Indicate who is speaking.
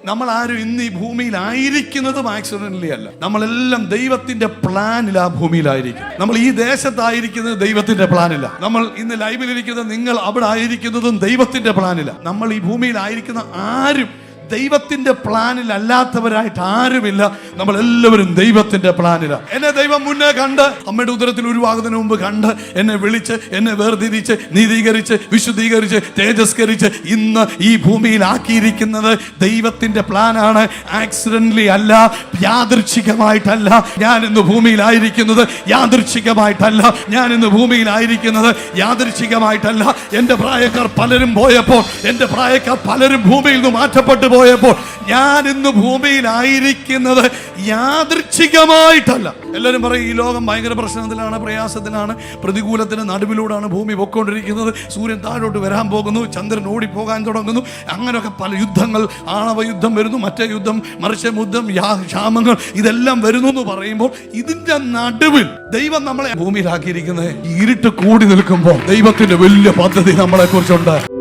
Speaker 1: നമ്മൾ ആരും ഇന്ന് ഈ ഭൂമിയിലായിരിക്കുന്നതും ആക്സിഡന്റലി അല്ല. നമ്മളെല്ലാം ദൈവത്തിന്റെ പ്ലാനിൽ ആ ഭൂമിയിലായിരിക്കും. നമ്മൾ ഈ ദേശത്തായിരിക്കുന്നത് ദൈവത്തിന്റെ പ്ലാനില്ല. നമ്മൾ ഇന്ന് ലൈവിലിരിക്കുന്നത് നിങ്ങൾ അവിടെ ആയിരിക്കുന്നതും ദൈവത്തിന്റെ പ്ലാനില്ല. നമ്മൾ ഈ ഭൂമിയിലായിരിക്കുന്ന ആരും ദൈവത്തിന്റെ പ്ലാനിൽ അല്ലാത്തവരായിട്ട് ആരുമില്ല. നമ്മൾ എല്ലാവരും ദൈവത്തിന്റെ പ്ലാനിലാണ്. എന്നെ ദൈവം മുന്നേ കണ്ട്, അമ്മയുടെ ഉദരത്തിൽ ഉരുവാകുന്നതിന് മുമ്പ് കണ്ട്, എന്നെ വിളിച്ച്, എന്നെ വേർതിരിച്ച്, നീതീകരിച്ച്, വിശുദ്ധീകരിച്ച്, തേജസ്കരിച്ച് ഇന്ന് ഈ ഭൂമിയിലാക്കിയിരിക്കുന്നത് ദൈവത്തിന്റെ പ്ലാനാണ്. ആക്സിഡന്റലി അല്ല, യാദൃച്ഛികമായിട്ടല്ല. ഞാൻ ഇന്ന് ഭൂമിയിലായിരിക്കുന്നത് യാദൃച്ഛികമായിട്ടല്ല. ഞാൻ ഇന്ന് ഭൂമിയിലായിരിക്കുന്നത് യാദൃച്ഛികമായിട്ടല്ല. എൻ്റെ പ്രായക്കാർ പലരും പോയപ്പോൾ, എൻ്റെ പ്രായക്കാർ പലരും ഭൂമിയിൽ നിന്ന് മാറ്റപ്പെട്ടു പോയപ്പോൾ ഞാൻ ഇന്ന് ഭൂമിയിലായിരിക്കുന്നത് യാദൃച്ഛികമായിട്ടല്ല. എല്ലാവരും പറയും ഈ ലോകം ഭയങ്കര പ്രശ്നത്തിലാണ്, പ്രയാസത്തിലാണ്, പ്രതികൂലത്തിന് നടുവിലൂടെയാണ് ഭൂമി പൊയ്ക്കൊണ്ടിരിക്കുന്നത്. സൂര്യൻ താഴോട്ട് വരാൻ പോകുന്നു, ചന്ദ്രൻ ഓടിപ്പോകാൻ തുടങ്ങുന്നു. അങ്ങനെയൊക്കെ പല യുദ്ധങ്ങൾ, ആണവ യുദ്ധം വരുന്നു, മറ്റേ യുദ്ധം, മറിച്ച യുദ്ധം, ക്ഷാമങ്ങൾ, ഇതെല്ലാം വരുന്നു എന്ന് പറയുമ്പോൾ ഇതിന്റെ നടുവിൽ ദൈവം നമ്മളെ ഭൂമിയിലാക്കിയിരിക്കുന്നത് ഇരുട്ട് കൂടി നിൽക്കുമ്പോൾ ദൈവത്തിന്റെ വലിയ പദ്ധതി നമ്മളെ കുറിച്ചുണ്ട്.